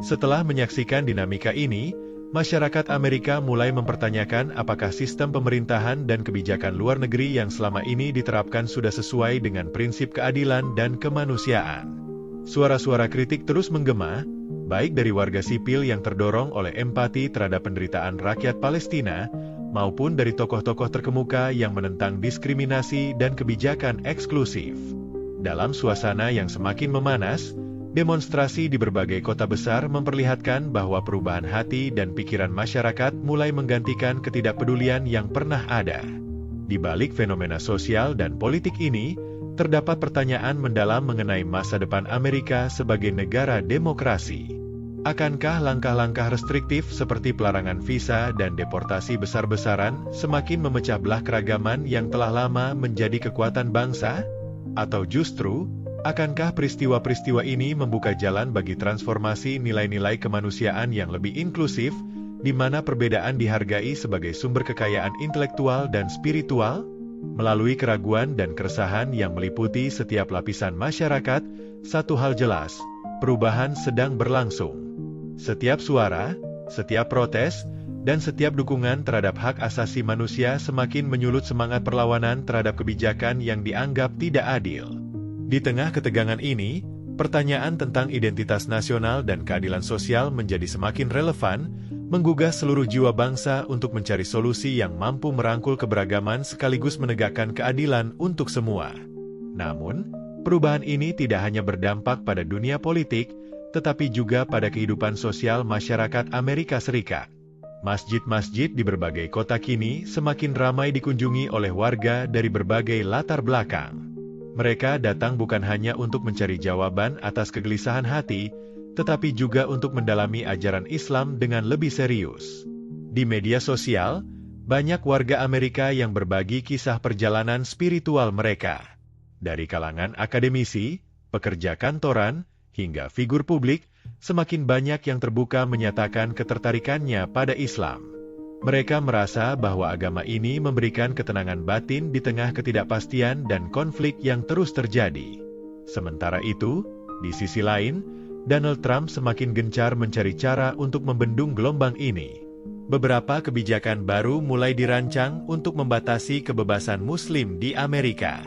Setelah menyaksikan dinamika ini, masyarakat Amerika mulai mempertanyakan apakah sistem pemerintahan dan kebijakan luar negeri yang selama ini diterapkan sudah sesuai dengan prinsip keadilan dan kemanusiaan. Suara-suara kritik terus menggema, baik dari warga sipil yang terdorong oleh empati terhadap penderitaan rakyat Palestina, maupun dari tokoh-tokoh terkemuka yang menentang diskriminasi dan kebijakan eksklusif. Dalam suasana yang semakin memanas, demonstrasi di berbagai kota besar memperlihatkan bahwa perubahan hati dan pikiran masyarakat mulai menggantikan ketidakpedulian yang pernah ada. Di balik fenomena sosial dan politik ini, terdapat pertanyaan mendalam mengenai masa depan Amerika sebagai negara demokrasi. Akankah langkah-langkah restriktif seperti pelarangan visa dan deportasi besar-besaran semakin memecah belah keragaman yang telah lama menjadi kekuatan bangsa? Atau justru, akankah peristiwa-peristiwa ini membuka jalan bagi transformasi nilai-nilai kemanusiaan yang lebih inklusif, di mana perbedaan dihargai sebagai sumber kekayaan intelektual dan spiritual? Melalui keraguan dan keresahan yang meliputi setiap lapisan masyarakat, satu hal jelas, perubahan sedang berlangsung. Setiap suara, setiap protes, dan setiap dukungan terhadap hak asasi manusia semakin menyulut semangat perlawanan terhadap kebijakan yang dianggap tidak adil. Di tengah ketegangan ini, pertanyaan tentang identitas nasional dan keadilan sosial menjadi semakin relevan, menggugah seluruh jiwa bangsa untuk mencari solusi yang mampu merangkul keberagaman sekaligus menegakkan keadilan untuk semua. Namun, perubahan ini tidak hanya berdampak pada dunia politik, tetapi juga pada kehidupan sosial masyarakat Amerika Serikat. Masjid-masjid di berbagai kota kini semakin ramai dikunjungi oleh warga dari berbagai latar belakang. Mereka datang bukan hanya untuk mencari jawaban atas kegelisahan hati, tetapi juga untuk mendalami ajaran Islam dengan lebih serius. Di media sosial, banyak warga Amerika yang berbagi kisah perjalanan spiritual mereka. Dari kalangan akademisi, pekerja kantoran, hingga figur publik, semakin banyak yang terbuka menyatakan ketertarikannya pada Islam. Mereka merasa bahwa agama ini memberikan ketenangan batin di tengah ketidakpastian dan konflik yang terus terjadi. Sementara itu, di sisi lain, Donald Trump semakin gencar mencari cara untuk membendung gelombang ini. Beberapa kebijakan baru mulai dirancang untuk membatasi kebebasan Muslim di Amerika.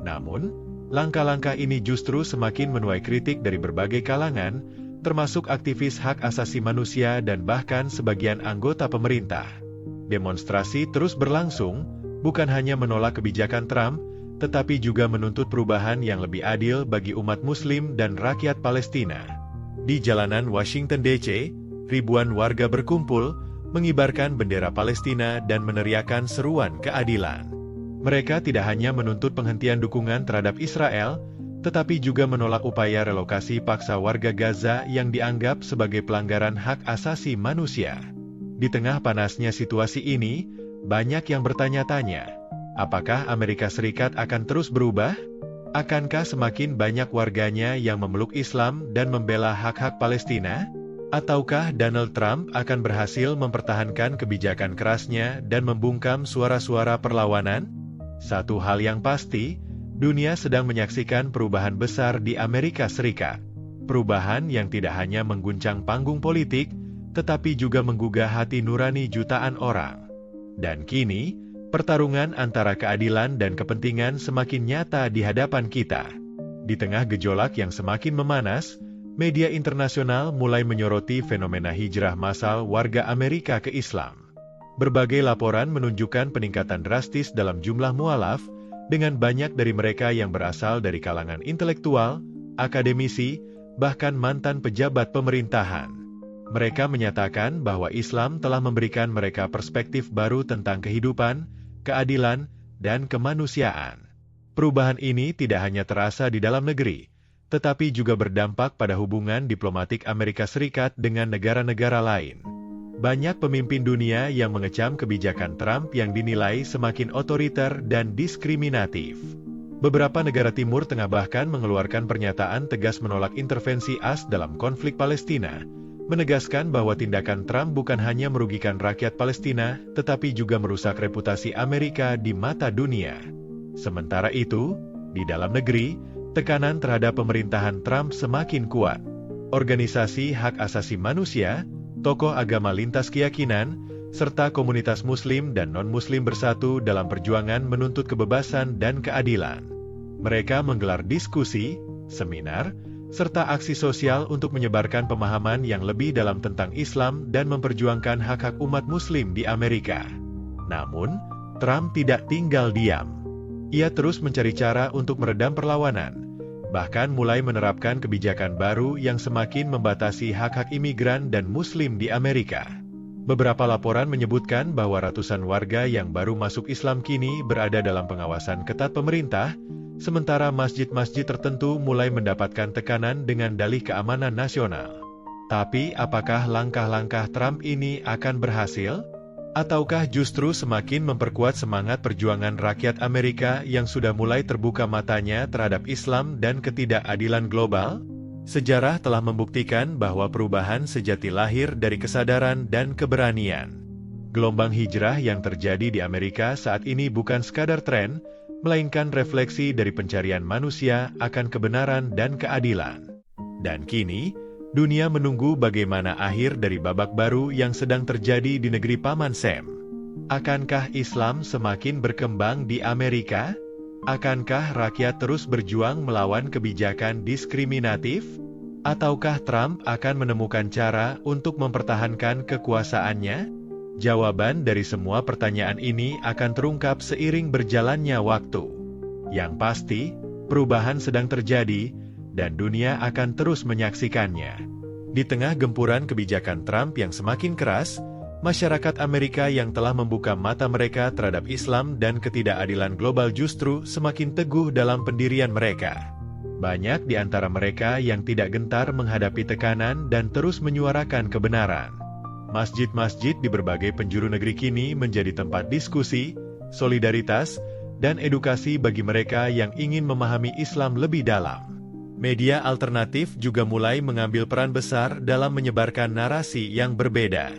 Namun, langkah-langkah ini justru semakin menuai kritik dari berbagai kalangan, termasuk aktivis hak asasi manusia dan bahkan sebagian anggota pemerintah. Demonstrasi terus berlangsung, bukan hanya menolak kebijakan Trump, tetapi juga menuntut perubahan yang lebih adil bagi umat Muslim dan rakyat Palestina. Di jalanan Washington DC, ribuan warga berkumpul, mengibarkan bendera Palestina dan meneriakkan seruan keadilan. Mereka tidak hanya menuntut penghentian dukungan terhadap Israel, tetapi juga menolak upaya relokasi paksa warga Gaza yang dianggap sebagai pelanggaran hak asasi manusia. Di tengah panasnya situasi ini, banyak yang bertanya-tanya, apakah Amerika Serikat akan terus berubah? Akankah semakin banyak warganya yang memeluk Islam dan membela hak-hak Palestina? Ataukah Donald Trump akan berhasil mempertahankan kebijakan kerasnya dan membungkam suara-suara perlawanan? Satu hal yang pasti, dunia sedang menyaksikan perubahan besar di Amerika Serikat. Perubahan yang tidak hanya mengguncang panggung politik, tetapi juga menggugah hati nurani jutaan orang. Dan kini, pertarungan antara keadilan dan kepentingan semakin nyata di hadapan kita. Di tengah gejolak yang semakin memanas, media internasional mulai menyoroti fenomena hijrah massal warga Amerika ke Islam. Berbagai laporan menunjukkan peningkatan drastis dalam jumlah mualaf, dengan banyak dari mereka yang berasal dari kalangan intelektual, akademisi, bahkan mantan pejabat pemerintahan. Mereka menyatakan bahwa Islam telah memberikan mereka perspektif baru tentang kehidupan, keadilan, dan kemanusiaan. Perubahan ini tidak hanya terasa di dalam negeri, tetapi juga berdampak pada hubungan diplomatik Amerika Serikat dengan negara-negara lain. Banyak pemimpin dunia yang mengecam kebijakan Trump yang dinilai semakin otoriter dan diskriminatif. Beberapa negara Timur Tengah bahkan mengeluarkan pernyataan tegas menolak intervensi AS dalam konflik Palestina, menegaskan bahwa tindakan Trump bukan hanya merugikan rakyat Palestina, tetapi juga merusak reputasi Amerika di mata dunia. Sementara itu, di dalam negeri, tekanan terhadap pemerintahan Trump semakin kuat. organisasi hak asasi manusia, tokoh agama lintas keyakinan, serta komunitas muslim dan non-muslim bersatu dalam perjuangan menuntut kebebasan dan keadilan. Mereka menggelar diskusi, seminar, serta aksi sosial untuk menyebarkan pemahaman yang lebih dalam tentang Islam dan memperjuangkan hak-hak umat muslim di Amerika. Namun, Trump tidak tinggal diam. Ia terus mencari cara untuk meredam perlawanan, bahkan mulai menerapkan kebijakan baru yang semakin membatasi hak-hak imigran dan muslim di Amerika. Beberapa laporan menyebutkan bahwa ratusan warga yang baru masuk Islam kini berada dalam pengawasan ketat pemerintah, sementara masjid-masjid tertentu mulai mendapatkan tekanan dengan dalih keamanan nasional. Tapi apakah langkah-langkah Trump ini akan berhasil? Ataukah justru semakin memperkuat semangat perjuangan rakyat Amerika yang sudah mulai terbuka matanya terhadap Islam dan ketidakadilan global? Sejarah telah membuktikan bahwa perubahan sejati lahir dari kesadaran dan keberanian. Gelombang hijrah yang terjadi di Amerika saat ini bukan sekadar tren, melainkan refleksi dari pencarian manusia akan kebenaran dan keadilan. Dan kini, dunia menunggu bagaimana akhir dari babak baru yang sedang terjadi di negeri Paman Sam. Akankah Islam semakin berkembang di Amerika? Akankah rakyat terus berjuang melawan kebijakan diskriminatif? Ataukah Trump akan menemukan cara untuk mempertahankan kekuasaannya? Jawaban dari semua pertanyaan ini akan terungkap seiring berjalannya waktu. Yang pasti, perubahan sedang terjadi, dan dunia akan terus menyaksikannya. Di tengah gempuran kebijakan Trump yang semakin keras, masyarakat Amerika yang telah membuka mata mereka terhadap Islam dan ketidakadilan global justru semakin teguh dalam pendirian mereka. Banyak di antara mereka yang tidak gentar menghadapi tekanan dan terus menyuarakan kebenaran. Masjid-masjid di berbagai penjuru negeri kini menjadi tempat diskusi, solidaritas, dan edukasi bagi mereka yang ingin memahami Islam lebih dalam. Media alternatif juga mulai mengambil peran besar dalam menyebarkan narasi yang berbeda.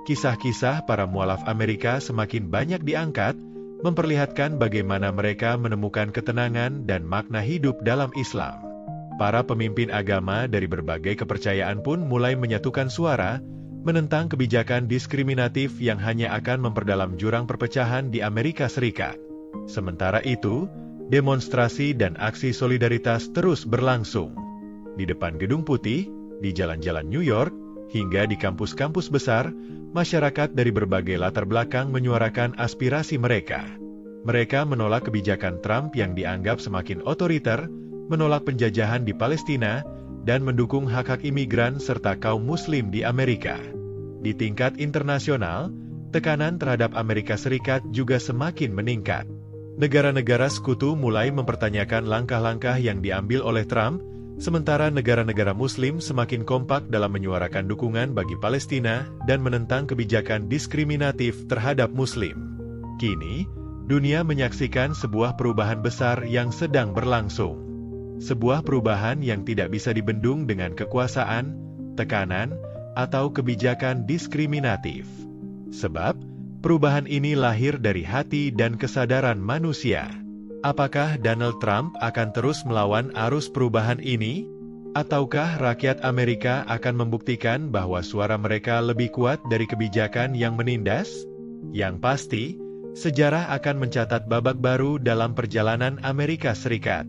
Kisah-kisah para mualaf Amerika semakin banyak diangkat, memperlihatkan bagaimana mereka menemukan ketenangan dan makna hidup dalam Islam. Para pemimpin agama dari berbagai kepercayaan pun mulai menyatukan suara, menentang kebijakan diskriminatif yang hanya akan memperdalam jurang perpecahan di Amerika Serikat. Sementara itu, demonstrasi dan aksi solidaritas terus berlangsung. Di depan Gedung Putih, di jalan-jalan New York, hingga di kampus-kampus besar, masyarakat dari berbagai latar belakang menyuarakan aspirasi mereka. Mereka menolak kebijakan Trump yang dianggap semakin otoriter, menolak penjajahan di Palestina, dan mendukung hak-hak imigran serta kaum muslim di Amerika. Di tingkat internasional, tekanan terhadap Amerika Serikat juga semakin meningkat. Negara-negara sekutu mulai mempertanyakan langkah-langkah yang diambil oleh Trump, sementara negara-negara Muslim semakin kompak dalam menyuarakan dukungan bagi Palestina dan menentang kebijakan diskriminatif terhadap Muslim. Kini, dunia menyaksikan sebuah perubahan besar yang sedang berlangsung. Sebuah perubahan yang tidak bisa dibendung dengan kekuasaan, tekanan, atau kebijakan diskriminatif. Sebab, perubahan ini lahir dari hati dan kesadaran manusia. Apakah Donald Trump akan terus melawan arus perubahan ini? Ataukah rakyat Amerika akan membuktikan bahwa suara mereka lebih kuat dari kebijakan yang menindas? Yang pasti, sejarah akan mencatat babak baru dalam perjalanan Amerika Serikat.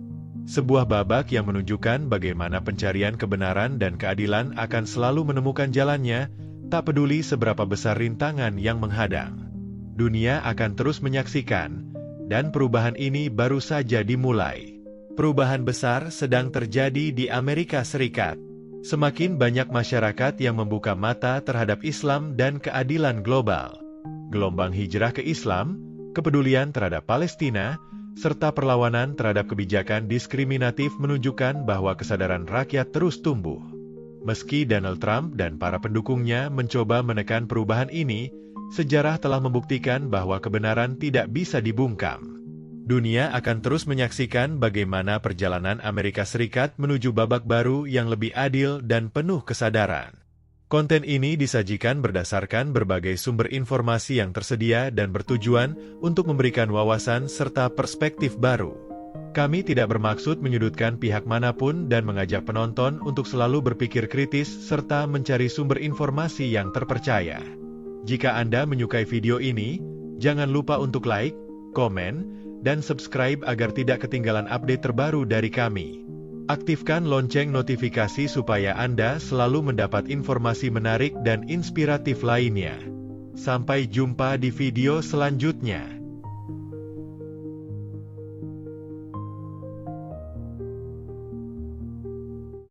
Sebuah babak yang menunjukkan bagaimana pencarian kebenaran dan keadilan akan selalu menemukan jalannya, tak peduli seberapa besar rintangan yang menghadang. Dunia akan terus menyaksikan, dan perubahan ini baru saja dimulai. Perubahan besar sedang terjadi di Amerika Serikat. Semakin banyak masyarakat yang membuka mata terhadap Islam dan keadilan global. Gelombang hijrah ke Islam, kepedulian terhadap Palestina, serta perlawanan terhadap kebijakan diskriminatif menunjukkan bahwa kesadaran rakyat terus tumbuh. Meski Donald Trump dan para pendukungnya mencoba menekan perubahan ini, sejarah telah membuktikan bahwa kebenaran tidak bisa dibungkam. Dunia akan terus menyaksikan bagaimana perjalanan Amerika Serikat menuju babak baru yang lebih adil dan penuh kesadaran. Konten ini disajikan berdasarkan berbagai sumber informasi yang tersedia dan bertujuan untuk memberikan wawasan serta perspektif baru. Kami tidak bermaksud menyudutkan pihak manapun dan mengajak penonton untuk selalu berpikir kritis serta mencari sumber informasi yang terpercaya. Jika Anda menyukai video ini, jangan lupa untuk like, komen, dan subscribe agar tidak ketinggalan update terbaru dari kami. Aktifkan lonceng notifikasi supaya Anda selalu mendapat informasi menarik dan inspiratif lainnya. Sampai jumpa di video selanjutnya.